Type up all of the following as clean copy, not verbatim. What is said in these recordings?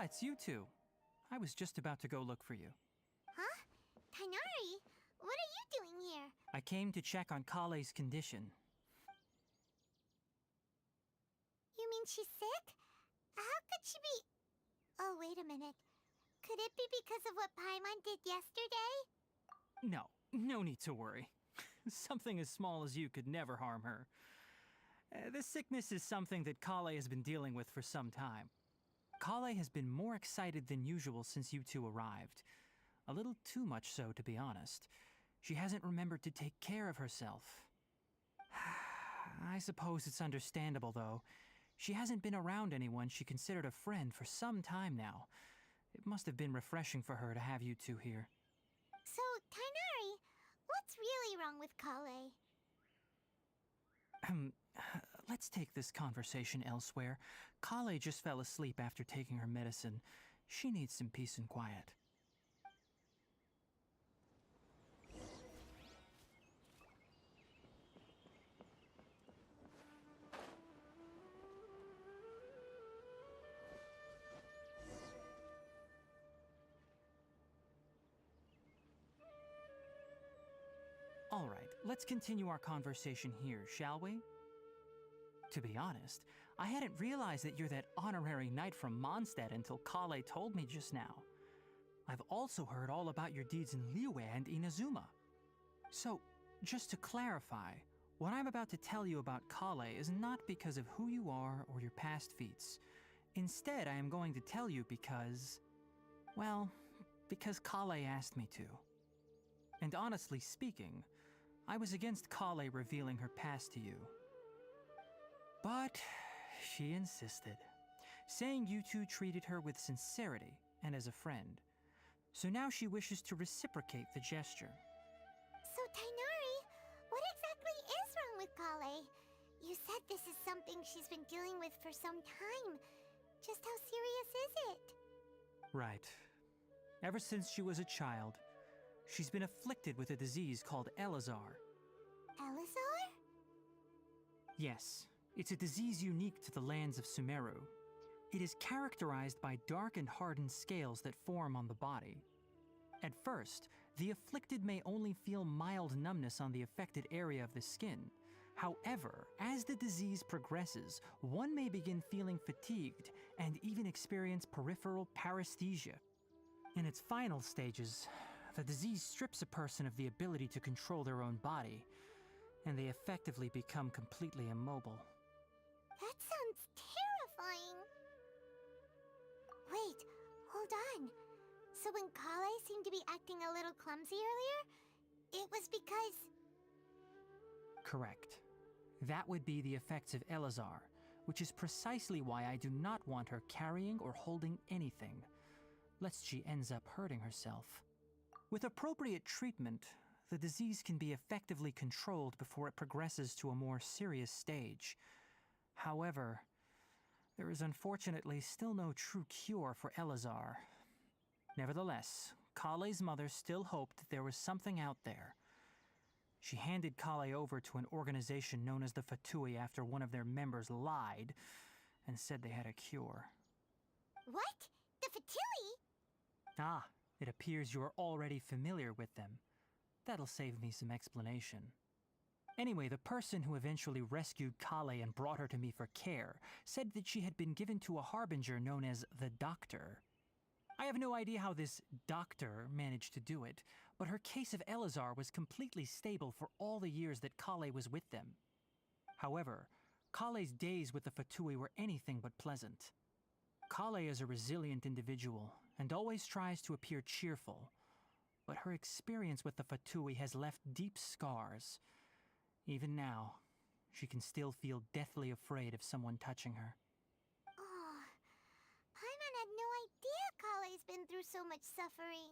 it's you two. I was just about to go look for you. Huh? Tighnari, what are you doing here? I came to check on Kale's condition. You mean she's sick? How could she be... Oh, wait a minute. Could it be because of what Paimon did yesterday? No need to worry. Something as small as you could never harm her. This sickness is something that Kale has been dealing with for some time. Kale has been more excited than usual since you two arrived. A little too much so, to be honest. She hasn't remembered to take care of herself. I suppose it's understandable, though. She hasn't been around anyone she considered a friend for some time now. It must have been refreshing for her to have you two here. So, Tighnari, what's really wrong with Kale? Let's take this conversation elsewhere. Kale just fell asleep after taking her medicine. She needs some peace and quiet. All right, let's continue our conversation here, shall we? To be honest, I hadn't realized that you're that honorary knight from Mondstadt until Kale told me just now. I've also heard all about your deeds in Liyue and Inazuma. So, just to clarify, what I'm about to tell you about Kale is not because of who you are or your past feats. Instead, I am going to tell you because... well, because Kale asked me to. And honestly speaking, I was against Kale revealing her past to you. But she insisted, saying you two treated her with sincerity and as a friend. So now she wishes to reciprocate the gesture. So, Tighnari, what exactly is wrong with Kale? You said this is something she's been dealing with for some time. Just how serious is it? Right. Ever since she was a child, she's been afflicted with a disease called Elazar. Elazar? Yes, it's a disease unique to the lands of Sumeru. It is characterized by dark and hardened scales that form on the body. At first, the afflicted may only feel mild numbness on the affected area of the skin. However, as the disease progresses, one may begin feeling fatigued and even experience peripheral paresthesia. In its final stages, the disease strips a person of the ability to control their own body, and they effectively become completely immobile. That sounds terrifying. Wait, hold on. So when Kale seemed to be acting a little clumsy earlier, it was because... Correct. That would be the effects of Elazar, which is precisely why I do not want her carrying or holding anything, lest she ends up hurting herself. With appropriate treatment, the disease can be effectively controlled before it progresses to a more serious stage. However, there is unfortunately still no true cure for Elazar. Nevertheless, Kale's mother still hoped that there was something out there. She handed Kale over to an organization known as the Fatui after one of their members lied and said they had a cure. What? The Fatui? Ah, it appears you are already familiar with them. That'll save me some explanation. Anyway, the person who eventually rescued Kale and brought her to me for care said that she had been given to a harbinger known as the Doctor. I have no idea how this doctor managed to do it, but her case of Elazar was completely stable for all the years that Kale was with them. However, Kale's days with the Fatui were anything but pleasant. Kale is a resilient individual and always tries to appear cheerful, but her experience with the Fatui has left deep scars. Even now, she can still feel deathly afraid of someone touching her. Oh, Paimon had no idea Kale's been through so much suffering.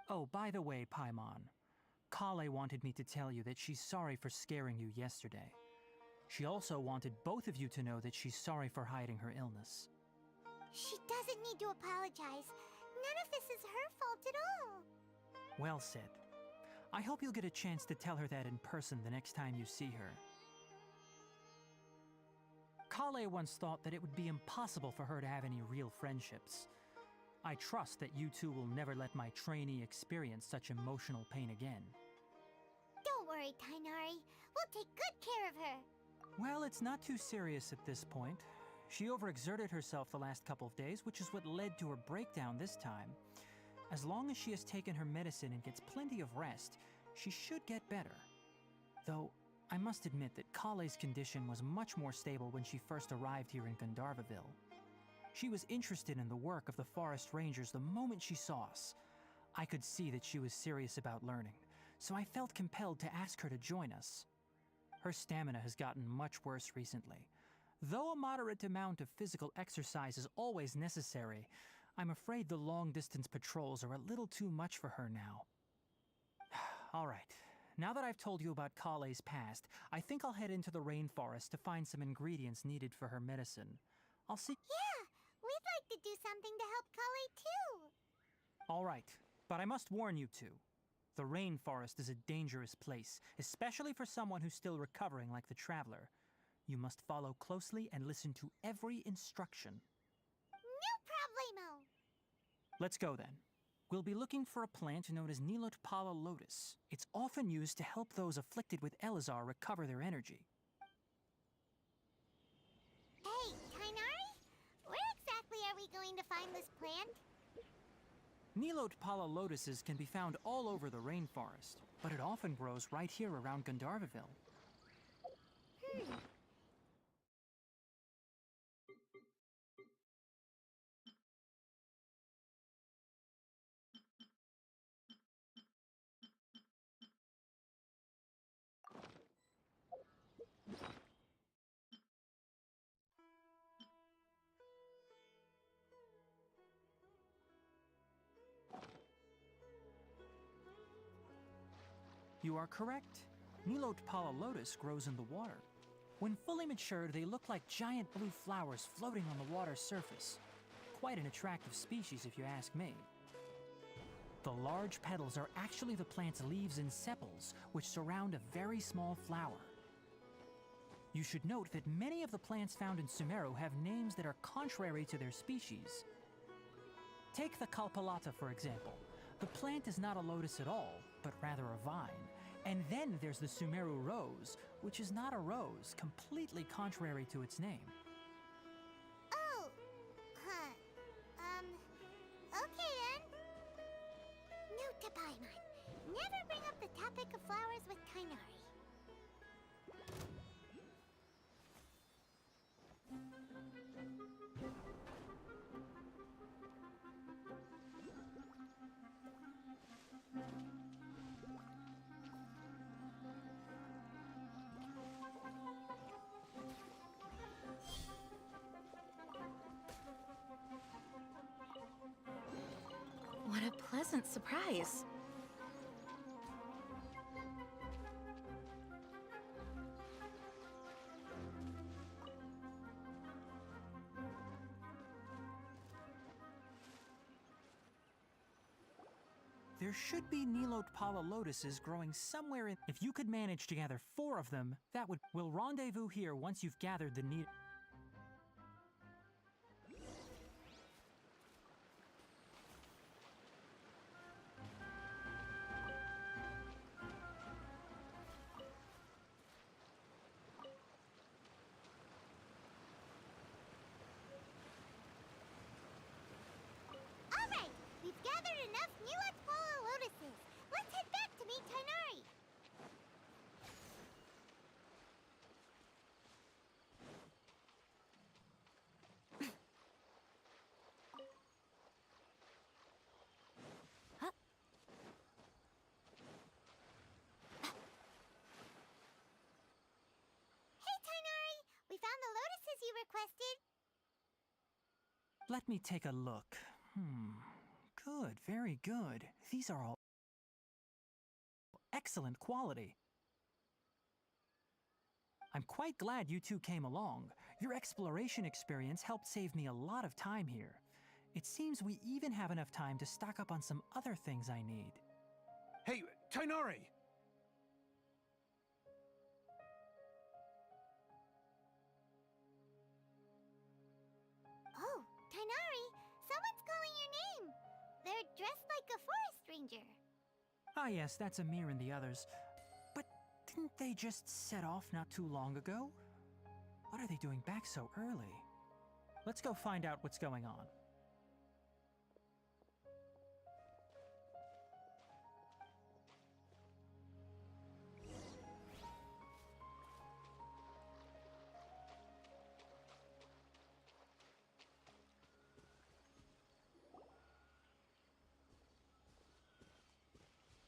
Oh, by the way, Paimon, Kale wanted me to tell you that she's sorry for scaring you yesterday. She also wanted both of you to know that she's sorry for hiding her illness. She doesn't need to apologize. None of this is her fault at all. Well said. I hope you'll get a chance to tell her that in person the next time you see her. Kale once thought that it would be impossible for her to have any real friendships. I trust that you two will never let my trainee experience such emotional pain again. Don't worry, Tainari. We'll take good care of her. Well, it's not too serious at this point. She overexerted herself the last couple of days, which is what led to her breakdown this time. As long as she has taken her medicine and gets plenty of rest, she should get better. Though, I must admit that Kale's condition was much more stable when she first arrived here in Gandharvaville. She was interested in the work of the forest rangers the moment she saw us. I could see that she was serious about learning, so I felt compelled to ask her to join us. Her stamina has gotten much worse recently. Though a moderate amount of physical exercise is always necessary, I'm afraid the long-distance patrols are a little too much for her now. All right, now that I've told you about Kale's past, I think I'll head into the rainforest to find some ingredients needed for her medicine. I'll see— Yeah, we'd like to do something to help Kale too. All right, but I must warn you two. The rainforest is a dangerous place, especially for someone who's still recovering like the traveler. You must follow closely and listen to every instruction. No problemo. Let's go then. We'll be looking for a plant known as Nilotpala lotus. It's often used to help those afflicted with Elazar recover their energy. Hey, Tainari? Where exactly are we going to find this plant? Nilotpala lotuses can be found all over the rainforest, but it often grows right here around Gandharvaville. You are correct. Nilotpala lotus grows in the water. When fully matured, they look like giant blue flowers floating on the water's surface. Quite an attractive species, if you ask me. The large petals are actually the plant's leaves and sepals, which surround a very small flower. You should note that many of the plants found in Sumeru have names that are contrary to their species. Take the Kalpalata, for example. The plant is not a lotus at all, but rather a vine. And then there's the Sumeru rose, which is not a rose, completely contrary to its name. Oh, okay then. Note to Paimon, never bring up the topic of flowers with Tainari. What a pleasant surprise. There should be Nilotpala lotuses growing somewhere in— If you could manage to gather 4 of them, that would— We'll rendezvous here once you've gathered the need— Alright, we've gathered enough Nilotpala lotuses. Let's head back to meet Tainari. Hey, Tainari! We found the lotuses you requested. Let me take a look. Good, very good. These are all excellent quality. I'm quite glad you two came along. Your exploration experience helped save me a lot of time here. It seems we even have enough time to stock up on some other things I need. Hey, Tainari! Oh, Tainari, someone's calling your name. Ah, yes, that's Amir and the others. But didn't they just set off not too long ago? What are they doing back so early? Let's go find out what's going on.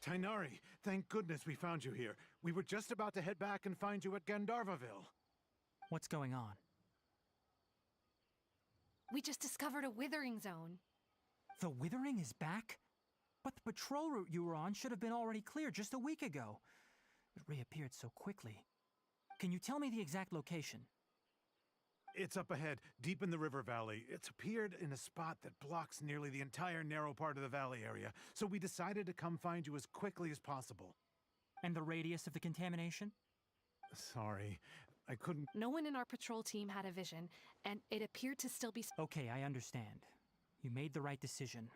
Tainari, thank goodness we found you here. We were just about to head back and find you at Gandharvaville. What's going on? We just discovered a withering zone. The Withering is back? But the patrol route you were on should have been already cleared just a week ago. It reappeared so quickly. Can you tell me the exact location? It's up ahead, deep in the river valley. It's appeared in a spot that blocks nearly the entire narrow part of the valley area, so we decided to come find you as quickly as possible. And the radius of the contamination? Sorry, I couldn't... No one in our patrol team had a vision, and it appeared to still be... Okay, I understand. You made the right decision.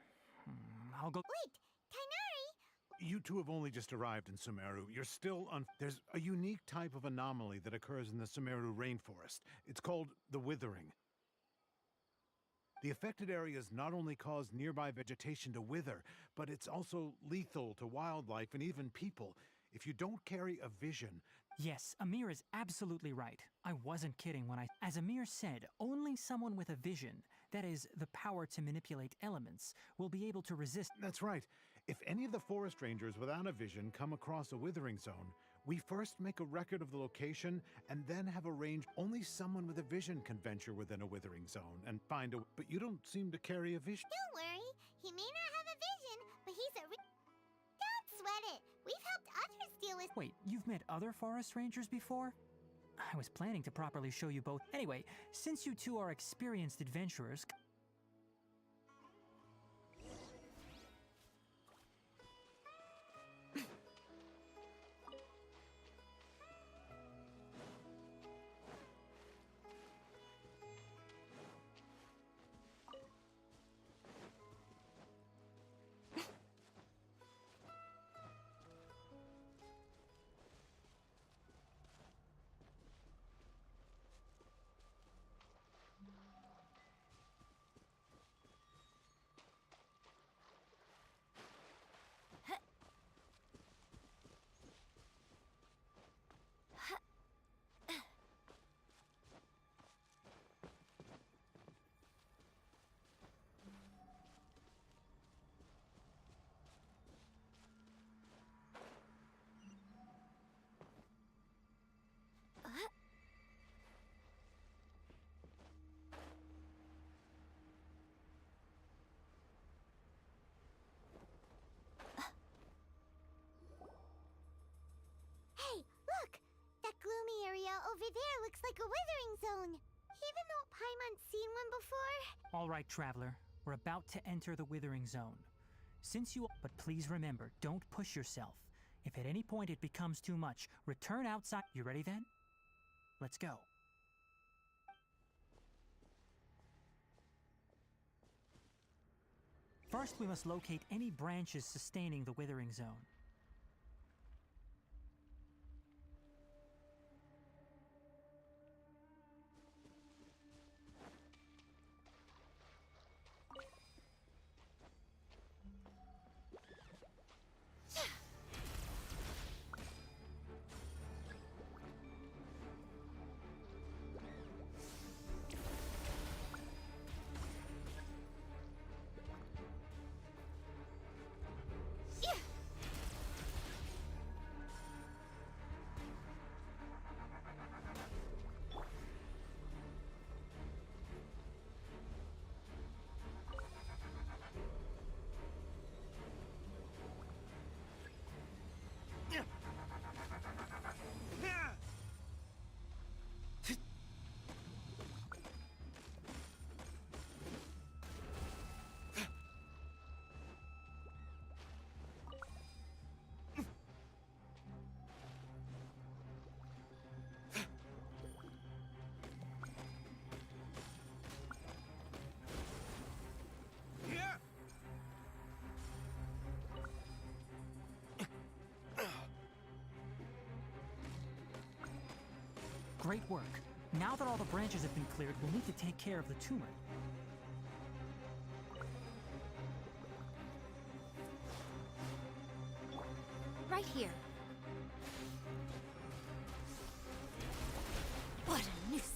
I'll go... Wait, Tainari! You two have only just arrived in Sumeru. You're still on... There's a unique type of anomaly that occurs in the Sumeru rainforest. It's called the Withering. The affected areas not only cause nearby vegetation to wither, but it's also lethal to wildlife and even people. If you don't carry a vision... Yes, Amir is absolutely right. I wasn't kidding when I... As Amir said, only someone with a vision, that is, the power to manipulate elements, will be able to resist... That's right. If any of the forest rangers without a vision come across a withering zone, we first make a record of the location and then have arranged only someone with a vision can venture within a withering zone and find a... But you don't seem to carry a vision. Don't worry, he may not have a vision, but he's a... Don't sweat it! We've helped others deal with... Wait, you've met other forest rangers before? I was planning to properly show you both. Anyway, since you two are experienced adventurers... Hey, look! That gloomy area over there looks like a withering zone. Even though Paimon's seen one before... All right, traveler. We're about to enter the Withering Zone. Since you... But please remember, don't push yourself. If at any point it becomes too much, return outside... You ready then? Let's go. First, we must locate any branches sustaining the Withering Zone. Great work. Now that all the branches have been cleared, we'll need to take care of the tumor. Right here. What a nuisance.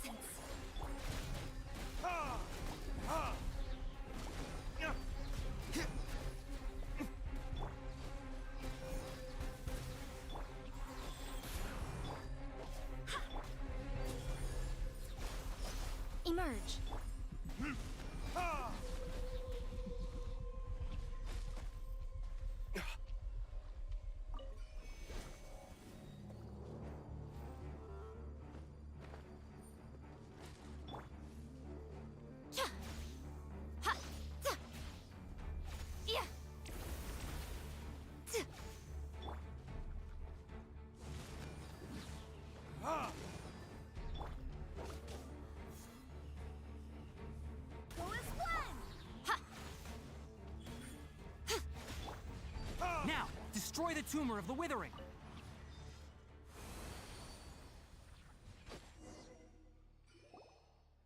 Emerge. Now, destroy the tumor of the withering.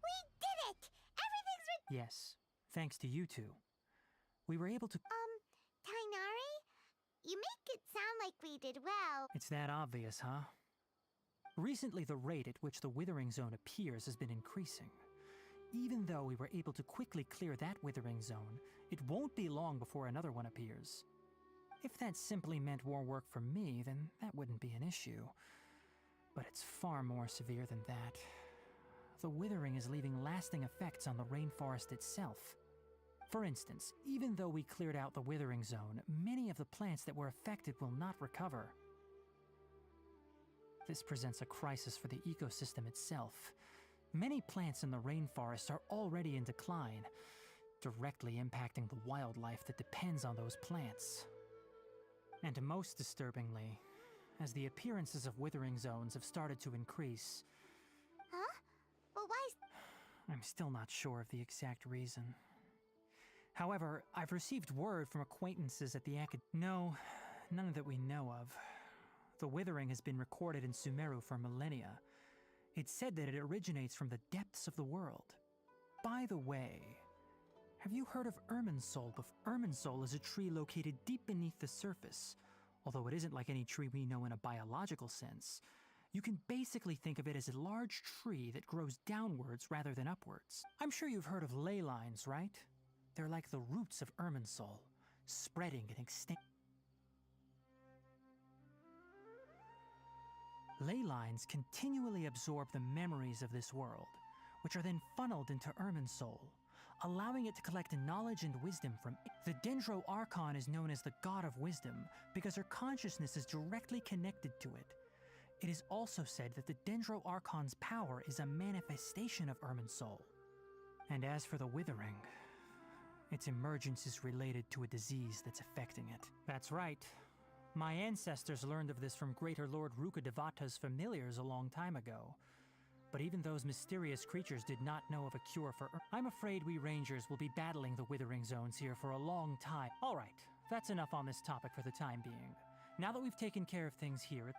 We did it! Everything's Yes, thanks to you two. We were able to... Tainari? You make it sound like we did well. It's that obvious, huh? Recently, the rate at which the withering zone appears has been increasing. Even though we were able to quickly clear that withering zone, it won't be long before another one appears. If that simply meant more work for me, then that wouldn't be an issue. But it's far more severe than that. The withering is leaving lasting effects on the rainforest itself. For instance, even though we cleared out the withering zone, many of the plants that were affected will not recover. This presents a crisis for the ecosystem itself. Many plants in the rainforest are already in decline, directly impacting the wildlife that depends on those plants. And most disturbingly, as the appearances of withering zones have started to increase... Huh? Well, why... I'm still not sure of the exact reason. However, I've received word from acquaintances at the No, none that we know of. The withering has been recorded in Sumeru for millennia. It's said that it originates from the depths of the world. By the way, have you heard of Irminsul before? Irminsul is a tree located deep beneath the surface. Although it isn't like any tree we know in a biological sense. You can basically think of it as a large tree that grows downwards rather than upwards. I'm sure you've heard of ley lines, right? They're like the roots of Irminsul, spreading and extending. Ley lines continually absorb the memories of this world, which are then funneled into Irminsul, allowing it to collect knowledge and wisdom from it. The Dendro Archon is known as the God of Wisdom because her consciousness is directly connected to it. It is also said that the Dendro Archon's power is a manifestation of Irminsul. And as for the withering, its emergence is related to a disease that's affecting it. That's right. My ancestors learned of this from Greater Lord Rukkhadevata's familiars a long time ago. But even those mysterious creatures did not know of a cure for I'm afraid we rangers will be battling the withering zones here for a long time. All right, that's enough on this topic for the time being. Now that we've taken care of things here...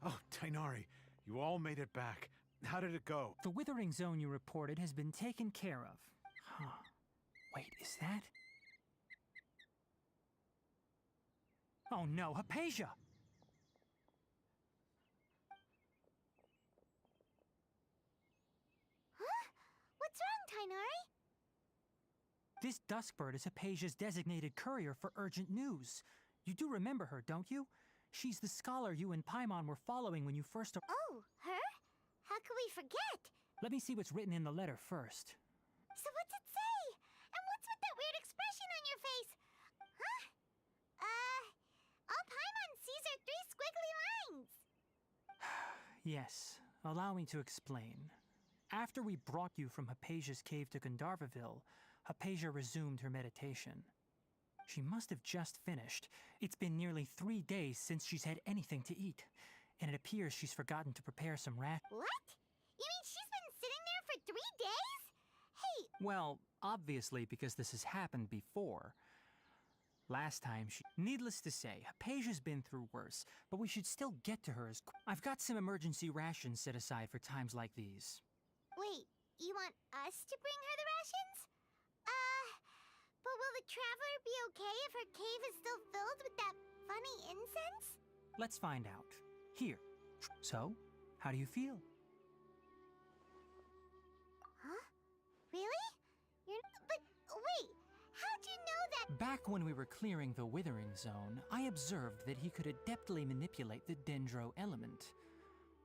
Oh, Tainari, you all made it back. How did it go? The withering zone you reported has been taken care of. Huh. Wait, is that... Oh no, Hypatia! Huh? What's wrong, Tainari? This Duskbird is Hypatia's designated courier for urgent news. You do remember her, don't you? She's the scholar you and Paimon were following when you first... Oh, her? How could we forget? Let me see what's written in the letter first. So what's it say? And what's with that weird expression on your face? Huh? All Paimon sees are 3 squiggly lines. Yes, allow me to explain. After we brought you from Hypatia's cave to Gandharvaville, Hypatia resumed her meditation. She must have just finished. It's been nearly 3 days since she's had anything to eat, and it appears she's forgotten to prepare some What? You mean she's been sitting there for 3 days? Hey, Well, obviously because this has happened before. Last time she... Needless to say, Hypatia's been through worse, but we should still get to her as... I've got some emergency rations set aside for times like these. wait, you want us to bring her the rations? But will the traveler be okay if her cave is still filled with that funny incense? Let's find out. Here. So, how do you feel? Huh? Really? But wait, how'd you know that? Back when we were clearing the Withering Zone, I observed that he could adeptly manipulate the Dendro element.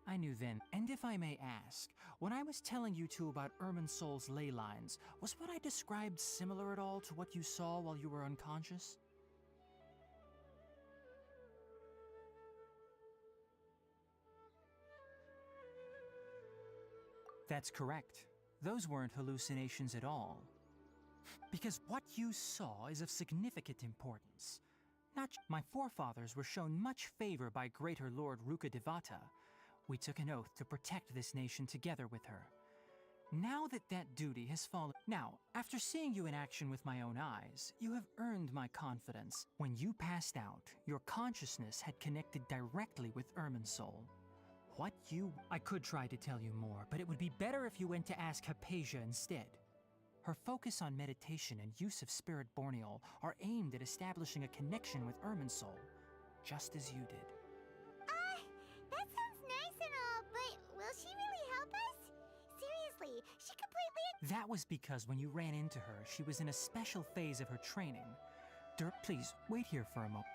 I knew then, and if I may ask, when I was telling you two about Irminsol's ley lines, was what I described similar at all to what you saw while you were unconscious? That's correct. Those weren't hallucinations at all. Because what you saw is of significant importance. My forefathers were shown much favor by Greater Lord Rukkhadevata. We took an oath to protect this nation together with her. Now that that duty has fallen... Now, after seeing you in action with my own eyes, you have earned my confidence. When you passed out, your consciousness had connected directly with Irminsol. I could try to tell you more, but it would be better if you went to ask Hypatia instead. Her focus on meditation and use of Spirit Borneol are aimed at establishing a connection with Irminsol, just as you did. That sounds nice and all, but will she really help us? Seriously, she completely... That was because when you ran into her, she was in a special phase of her training. Please, wait here for a moment.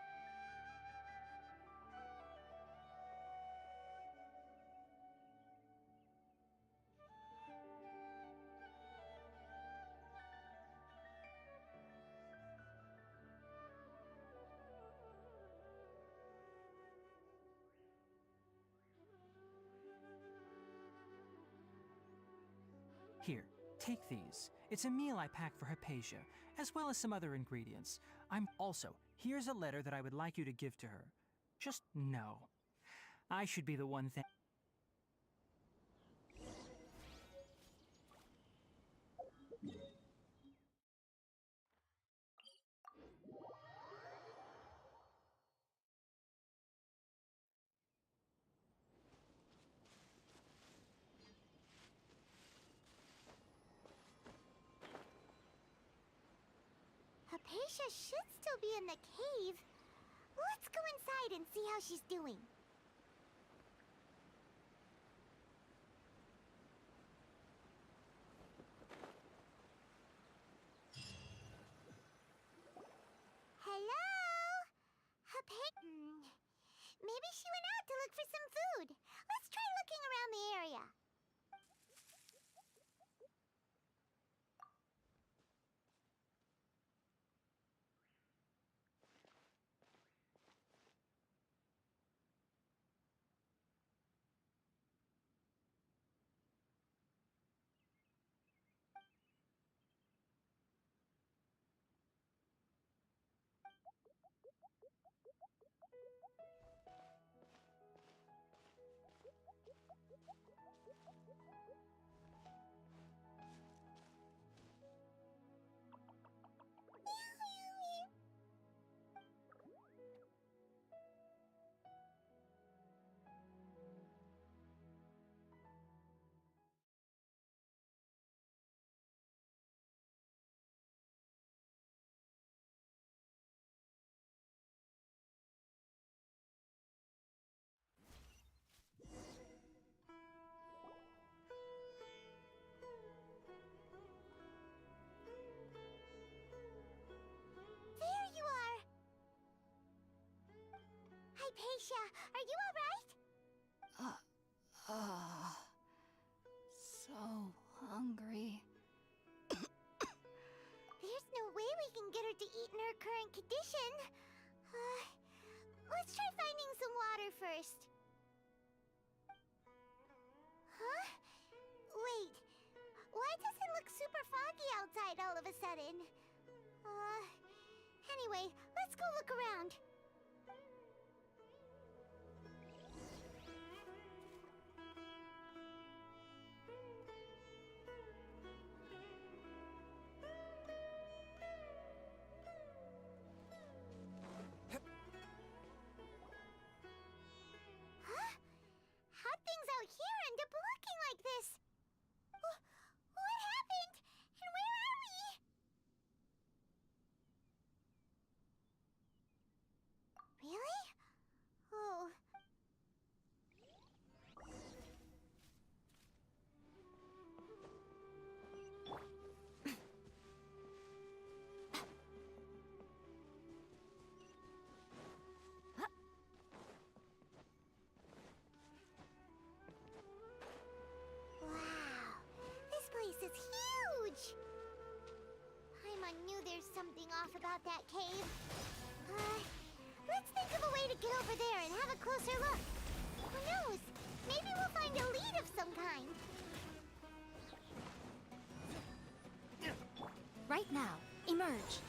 Here, take these. It's a meal I packed for Hypatia, as well as some other ingredients. Here's a letter that I would like you to give to her. Just know. I should be the one thing. Hypatia should still be in the cave. Let's go inside and see how she's doing. Hello? Maybe she went out to look for some food. Let's try looking around the area. Anastasia, are you alright? So hungry. There's no way we can get her to eat in her current condition. Let's try finding some water first. Huh? Wait. Why does it look super foggy outside all of a sudden? Anyway, let's go look around. Huh? How'd things out here end up looking like this? What happened? And where are we? Really? Oh. Wow, this place is huge! Paimon knew there's something off about that cave. Let's think of a way to get over there and have a closer look. Who knows? Maybe we'll find a lead of some kind. Right now, emerge.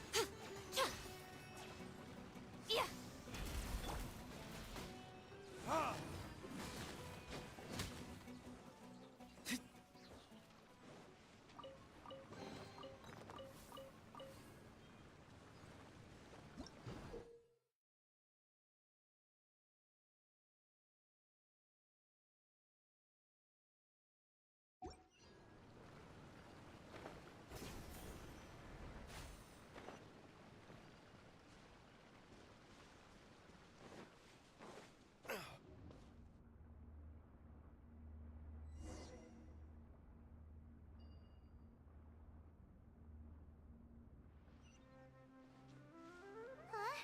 Huh?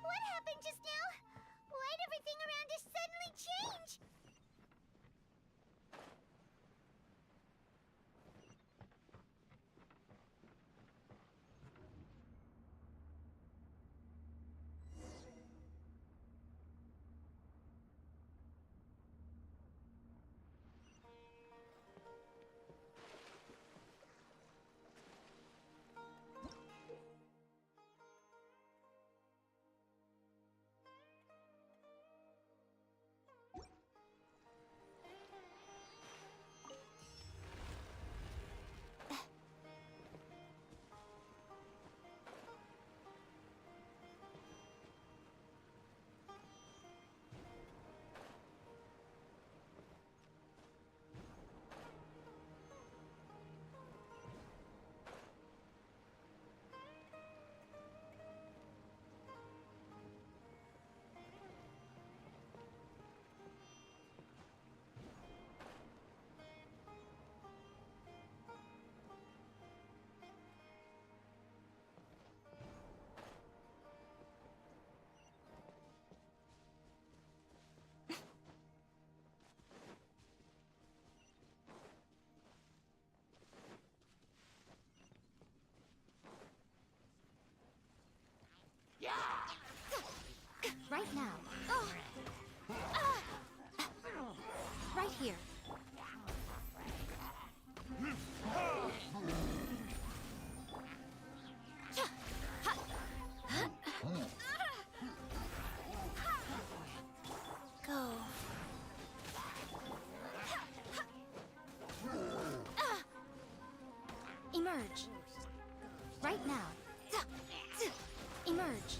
What happened just now? Why'd everything around us suddenly change? Right now. Right here. Go. Emerge. Right now. Emerge.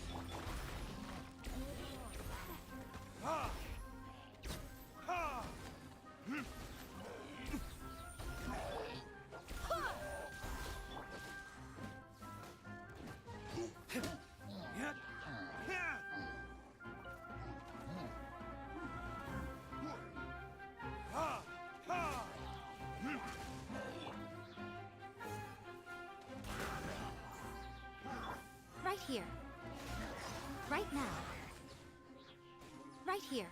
Right here. Right now. Right here.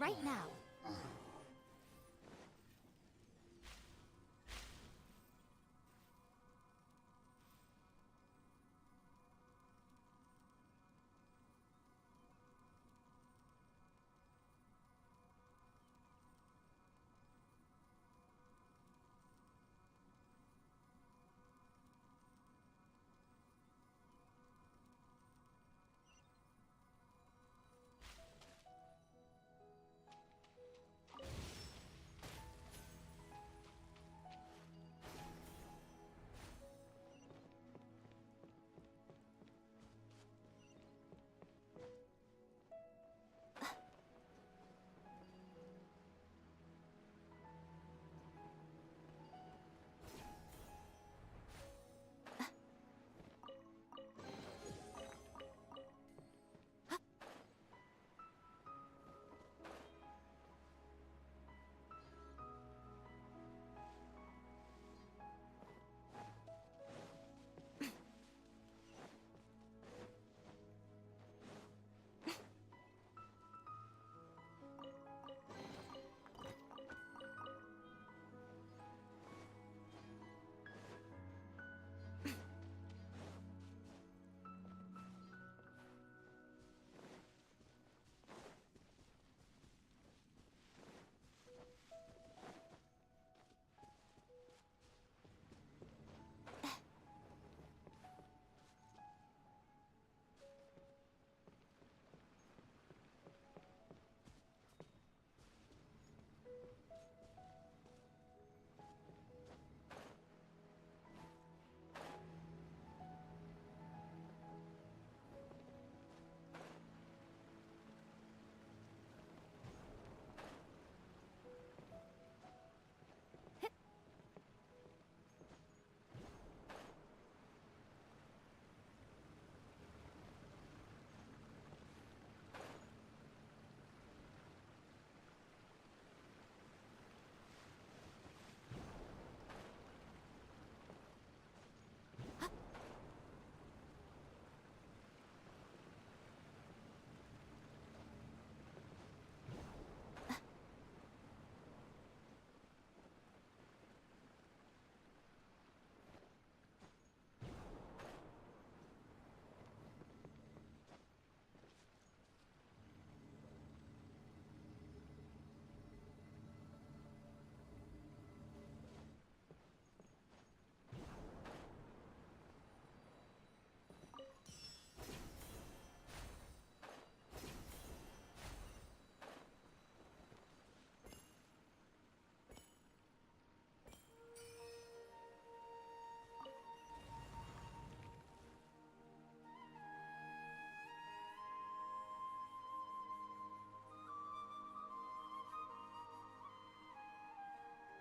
Right now.